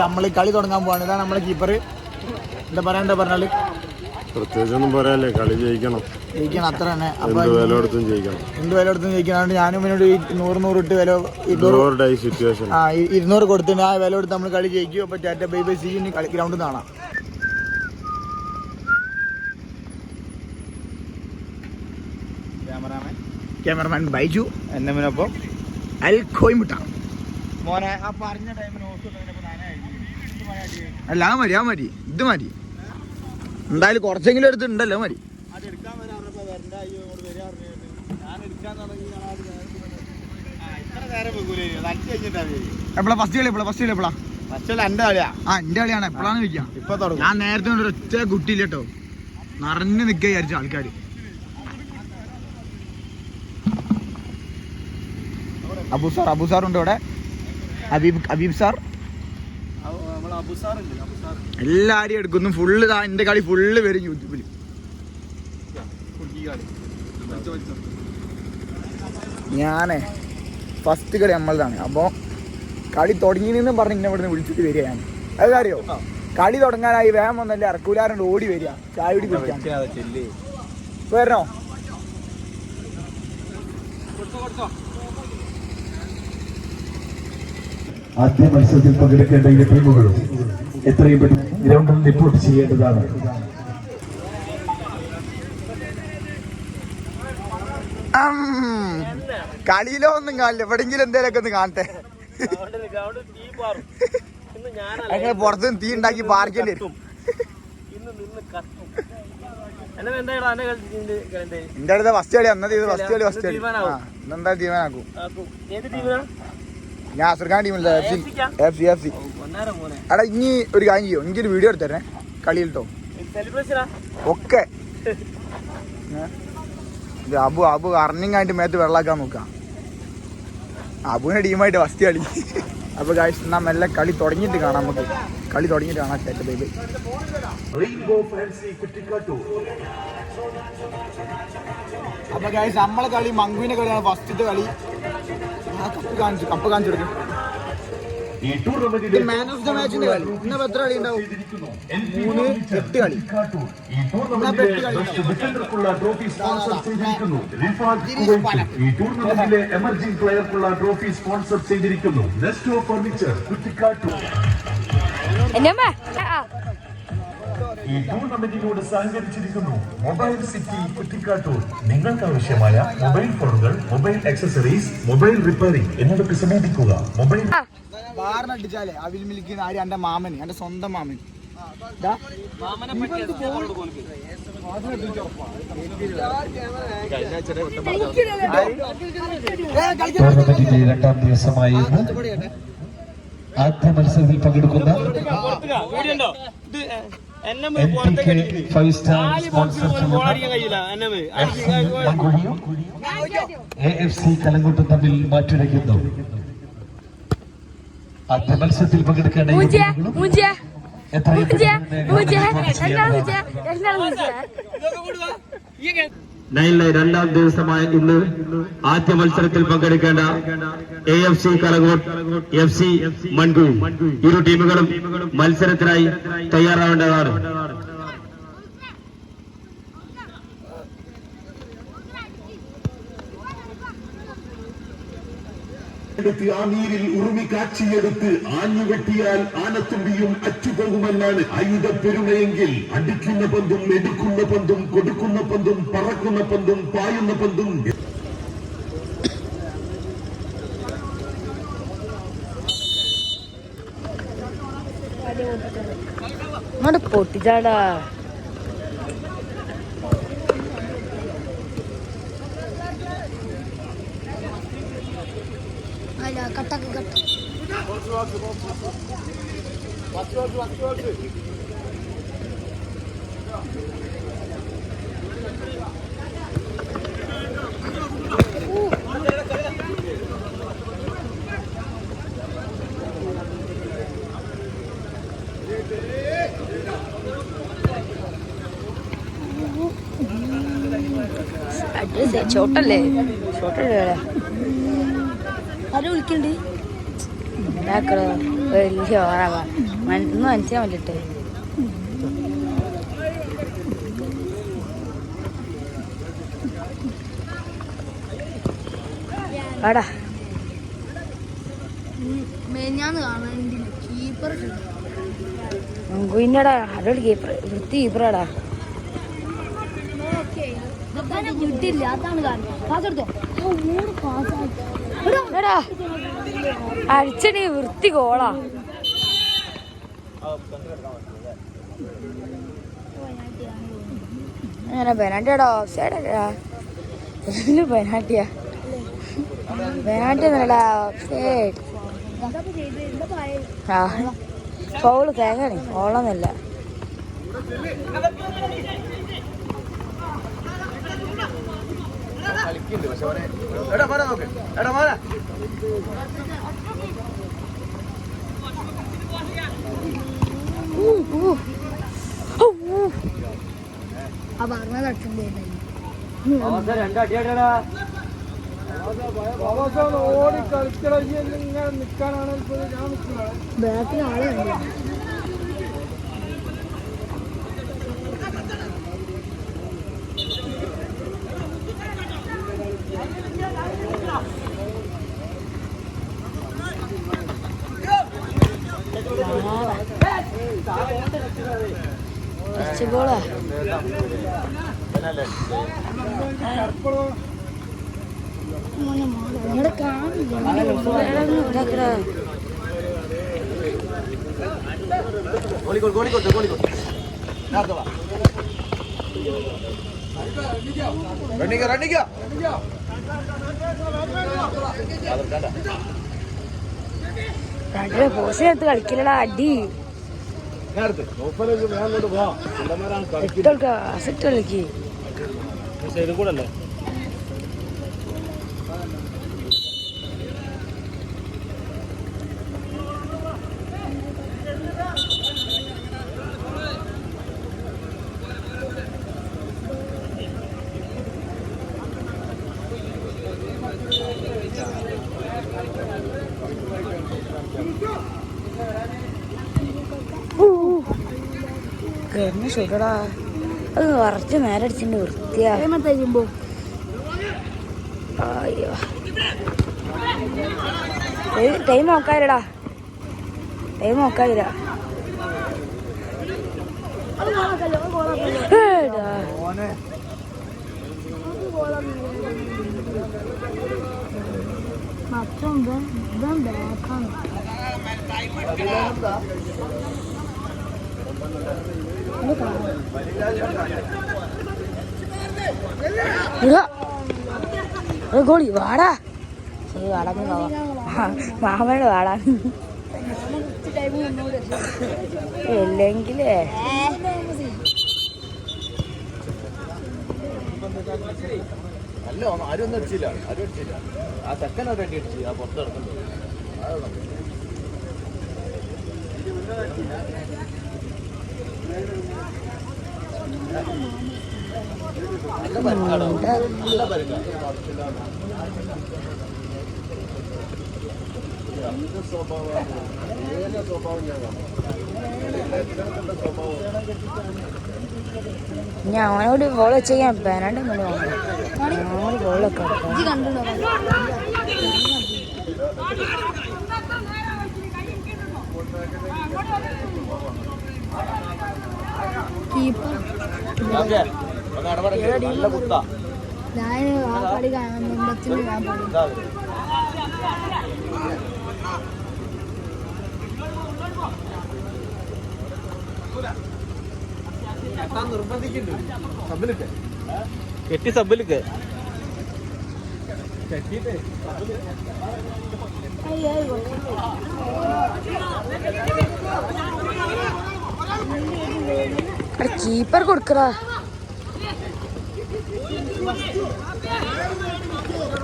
നമ്മൾ കളി തുടങ്ങാൻ പോവാണ്. ഇതാണ് നമ്മളെ കീപ്പർ. എന്താ പറഞ്ഞാല് പ്രത്യേകിച്ചൊന്നും പറയാല്ലേ, കളി ജയിക്കണം അത്ര തന്നെ. എന്ത് വില കൊടുത്തും ജയിക്കണം. ഞാനും ഇവനോട് 100 ഇട്ട് വില 200 കൊടുത്തിട്ട് ആ വില കൊടുത്ത് നമ്മൾ കളി ജയിക്കും. അപ്പൊ ടാറ്റ ബൈ ബൈ, സീ കളി ഗ്രൗണ്ടിൽ കാണാം. ക്യാമറമാൻ ബൈജു എന്നവനൊപ്പം അൽ കോയിമുട്ട മോനെ. ആ പറഞ്ഞ ടൈമിന് അല്ല ആ മതി ഇത് മതി. എന്തായാലും കുറച്ചെങ്കിലും എടുത്ത് ഉണ്ടല്ലോ മതി. എപ്പോഴാ ഫസ്റ്റ് കളി? എപ്പോഴാ എന്റെ കളിയാണ്. എപ്പോഴാണ് ചോദിക്കാം. ഞാൻ നേരത്തെ ഒറ്റ കുട്ടിയില്ല കേട്ടോ, നിറഞ്ഞു നിൽക്കുക വിചാരിച്ച ആൾക്കാര്. അബു സാർ ഉണ്ട് ഇവിടെ. ഹബീബ് സാർ എല്ലാരും എടുക്കുന്നു. ഫുള്ള് എന്റെ കളി ഫുള്ള് വരും യൂട്യൂബിൽ. ഞാനേ ഫസ്റ്റ് കളി നമ്മളതാണ്. അപ്പോൾ കളി തുടങ്ങിയെന്ന് പറഞ്ഞ് ഇന്നെ ഇവിടുന്ന് വിളിച്ചിട്ട് വരിക. ഞാൻ അത് അറിയോ, കളി തുടങ്ങാനായി വേഗം വന്നല്ലേ ഇറക്കൂലാറുണ്ട് ഓടി വരിക ചായ കുടി കുടിക്കാൻ. വരണോ? ആദ്യ മത്സരത്തിൽ പങ്കെടുക്കേണ്ട ഈ ടീമുകളും എത്രയും പെട്ടെന്ന് ഗ്രൗണ്ടിൽ റിപ്പോർട്ട് ചെയ്യേണ്ടതാണ്. കളിയിലോ ഒന്നും കാണില്ല, എവിടെങ്കിലും എന്തേലൊക്കെ ഒന്ന് കാണട്ടെ. അങ്ങനെ പുറത്തുനിന്ന് തീ ഉണ്ടാക്കി പാർക്കേണ്ടി വരും. എന്റെ അടുത്ത ഫസ്റ്റ് കളി അന്നത് ഫസ്റ്റ് കളി ഇന്നെന്താ തീരുമാനാക്കും. ഞാൻ അസർഖാൻ ടീമില്ല, FC. എടാ ഇനി ഒരു കാര്യം ചെയ്യോ, എനിക്കൊരു വീഡിയോ എടുത്തരേ കളിയിട്ടോ ഒക്കെ. അബു റണ്ണിങ് ആയിട്ട് മേത്ത് വെള്ളാക്കാൻ നോക്കാം. അബുവിന്റെ ടീമായിട്ട് ഫസ്റ്റ് കളി. അപ്പൊ ഗായ്സ് എന്നാ മെല്ലെ കളി തുടങ്ങിയിട്ട് കാണാം. നമുക്ക് കളി തുടങ്ങിയിട്ട് കാണാം. Tata bye bye. അപ്പൊ ഗായ്സ് നമ്മളെ കളി മങ്കുവിന്റെ കളിയാണ്. ഫസ്റ്റത്തെ കളി കപ്പ് കാണിച്ചു കൊടുക്കും. മാൻ ഓഫ് ദ മാച്ചിന്റെ കളി ഇന്നപ്പോ എത്ര കളി ഉണ്ടാവും? 3-8 കളി. എമർജിംഗ് പ്ലെയർക്കുള്ള ട്രോഫി സ്പോൺസർ ചെയ്തിരിക്കുന്നു നെസ്റ്റോ ഫർണിച്ചർ കുറ്റിക്കാട്ടൂർ. ഈ ടൂർണമെന്റിനോട് സഹകരിച്ചിരിക്കുന്നു മൊബൈൽ സിറ്റി കുറ്റിക്കാട്ടൂർ. നിങ്ങൾക്ക് ആവശ്യമായ മൊബൈൽ ഫോണുകൾ, മൊബൈൽ ആക്സസറീസ്, മൊബൈൽ റിപ്പയറിംഗ് എന്നിവയ്ക്ക് സമീപിക്കുക. മൊബൈൽ ബാറിനടിച്ചാലേ അവിൽ മിൽക്കുന്ന ആര്? എന്റെ മാമന്, എന്റെ സ്വന്തം മാമൻ. ടൂർണമെന്റിന്റെ 2ാം ദിവസമായി ആദ്യ മത്സരത്തിൽ പങ്കെടുക്കുന്ന AFC കലങ്കൂട്ടം തമ്മിൽ മാറ്റുരയ്ക്കുന്നു. ആദ്യ മത്സരത്തിൽ പങ്കെടുക്കേണ്ട നൈലിലെ 2ാം ദിവസമായ ഇന്ന് ആദ്യ മത്സരത്തിൽ പങ്കെടുക്കേണ്ട AFC കലങ്ങോട്ട് FC മൺകുഴി ഇരു ടീമുകളും മത്സരത്തിനായി തയ്യാറാവേണ്ടതാണ്. ആ നീരിൽ ഉറുമി കാച്ചിയെടുത്ത് ആഞ്ഞുവെട്ടിയാൽ ആനത്തുമ്പിയും അറ്റുപോകുമെന്നാണ് ആയുധ പെരുമയെങ്കിൽ അടിക്കുന്ന പന്തും എടുക്കുന്ന പന്തും കൊടുക്കുന്ന പന്തും പറക്കുന്ന പന്തും പായുന്ന പന്തും പൊട്ടിച്ചാടാ. ചോട്ടല്ലേ ചോട്ടല്ലേ ആരും വിളിക്കണ്ട്. വലിയ ഓറാവാ ഒന്ന് മനസ്സിലാൻ പറ്റിട്ട് ആടാ കുഞ്ഞടാ അതൊരു കീപ്പർ വൃത്തി കീപ്പറാടാ അടിച്ചടി വൃത്തി കോളാ അങ്ങനെ പെനാട്ടിയാടാ ഓഫ് സൈഡാ പെനാട്ടിയാ പെനാട്ടി ഒന്നല്ലടാ ഓഫ് സൈഡ് ആ ഫൗള് തേങ്ങാണി ഫൗളൊന്നുമില്ല ബാക്കിൽ ആളെ ബോളാ ഇവിടെ കാണില്ല പോസിനകത്ത് കളിക്കില്ലടാ അടി അസറ്റ് കളിക്ക് കൂടല്ലേ കിടന്ന് ചുടടാ അത് കുറച്ച് നേരം അടിച്ചിട്ട് വൃത്തിയാ അയ്യോ ടൈം നോക്കാതിരടാ ടൈം നോക്കാതിര ഗോളി വാടാ ശരി വാടാന്ന് മാമയുടെ വാടാ ഇല്ലെങ്കിലേ അല്ല ആരും ഒന്നും അടിച്ചില്ല ആ സെക്കൻഡ് വേണ്ടി അടിച്ചു ആ പുറത്ത് കിടക്കുന്നത് നല്ല പരിക്കാണ് ഞാൻ അവനോട് ഫോളോ ചെയ്യാൻ പേനാണ്ട് ഞങ്ങൾ ഫോളൊക്കെ നല്ല കുത്താ ഞാൻ ആ കളി കാണാൻ കെട്ടി സബിലേക്ക് കീപ്പർ കൊടുക്കടാ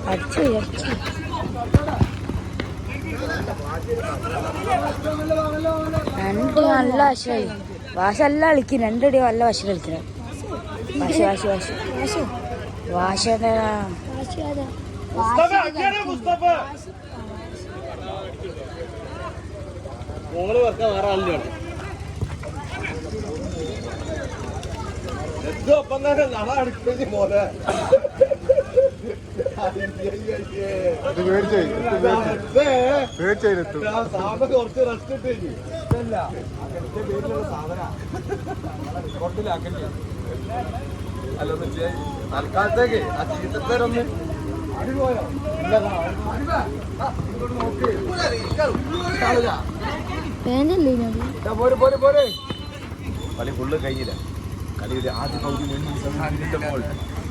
അടിച്ചു രണ്ട് നല്ല വശമായി വാശ അല്ല കളിക്കും രണ്ടടി നല്ല വശ കളിക്കണം വാശ മോള് വെക്കാൻ വേറെ ആളിലാണ് ഒപ്പം തന്നെ നട അടുക്കഞ്ഞ് പോലെ സാധനം കുറച്ച് റെസ്റ്റ് ഇട്ടേക്ക് ഇതല്ല അങ്ങനത്തെ പേരിലുള്ള സാധന കൊട്ടിലാക്കല്ലേ അല്ല തൽക്കാലത്തേക്ക് ആ ചീത്തത്തരൊന്ന് അടിപോയോ കളി ഫുള്ള് കഴിഞ്ഞില്ല കളിയുടെ ആദ്യ പകുതി മുഴുവൻ സമയം പിന്നിട്ടപ്പോൾ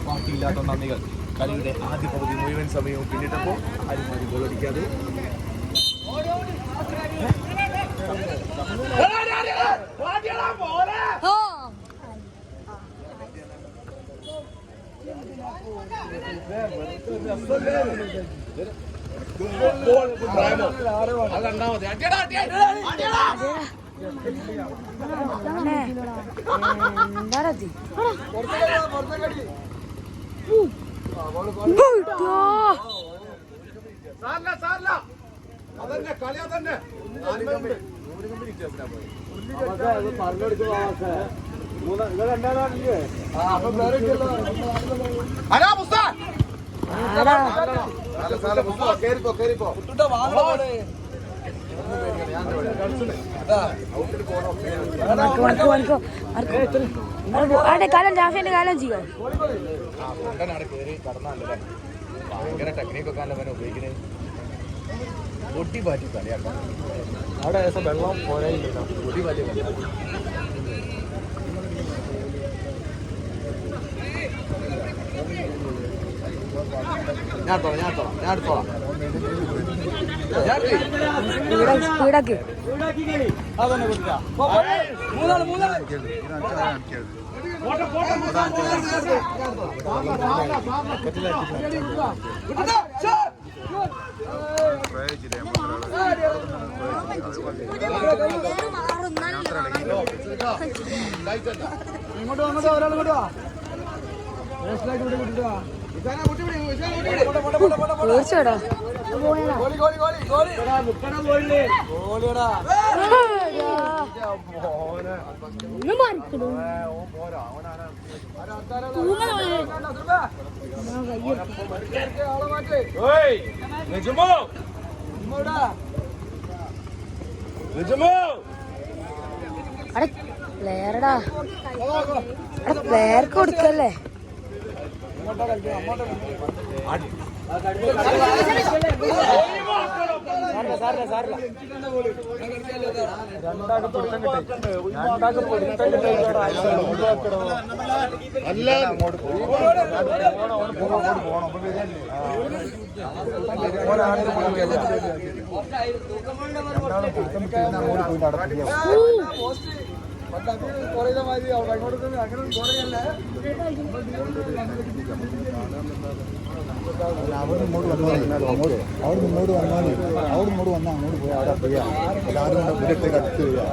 ബാക്കിയില്ലാത്ത നന്ദികൾ കളിയുടെ ആദ്യ പകുതി മുഴുവൻ സമയവും പിന്നിട്ടപ്പോൾ ആരും ഗോളടിക്കാതെ അതന്നെ കളി അതന്നെ കാലം ജാഫിന്റെ കാലം ചെയ്യോ ഭയങ്കര ടെക്നിക്കൊക്കെ അല്ല ഉപയോഗിക്കുന്നത് പൊട്ടി പാറ്റി കളിയാക്കാം അവിടെ ദിവസം വെള്ളം പോരായില്ല പൊടി പാറ്റി കളിയാക്കാം ഞാൻ എടുത്തോളാം സ്പീഡാക്കി തീർച്ചയായിട്ടും പ്ലെയറടാ പ്ലെയർക്ക് കൊടുക്കല്ലേ അവിടെ മുന്നോട്ട് വന്നാൽ അങ്ങോട്ട് പോയി അവിടെ പോയാ എല്ലാവരും വീട്ടിലേക്ക് അടുത്ത് വരിക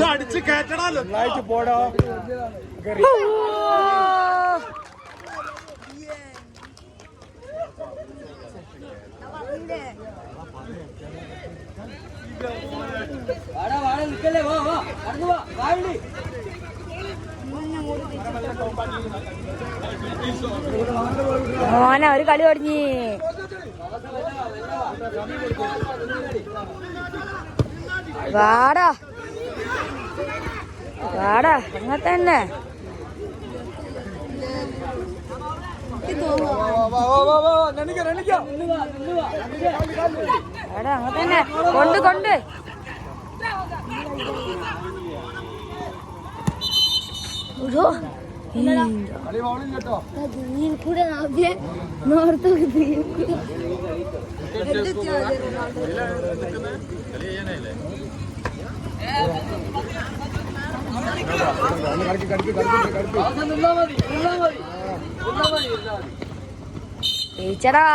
അടിച്ച് കയറ്റണല്ലോ പോടോ മോനെ ഒരു കളി തുടങ്ങി വാടാ വാടാ അങ്ങനെ തന്നെ വാടാ അങ്ങനെ തന്നെ കൊണ്ട് കൊണ്ട് കൂടെ ജയിച്ചടാ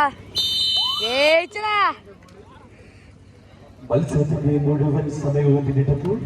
ജയിച്ചടാ മത്സരത്തിന്റെ മുഴുവൻ സമയവും പിന്നിട്ടപ്പോൾ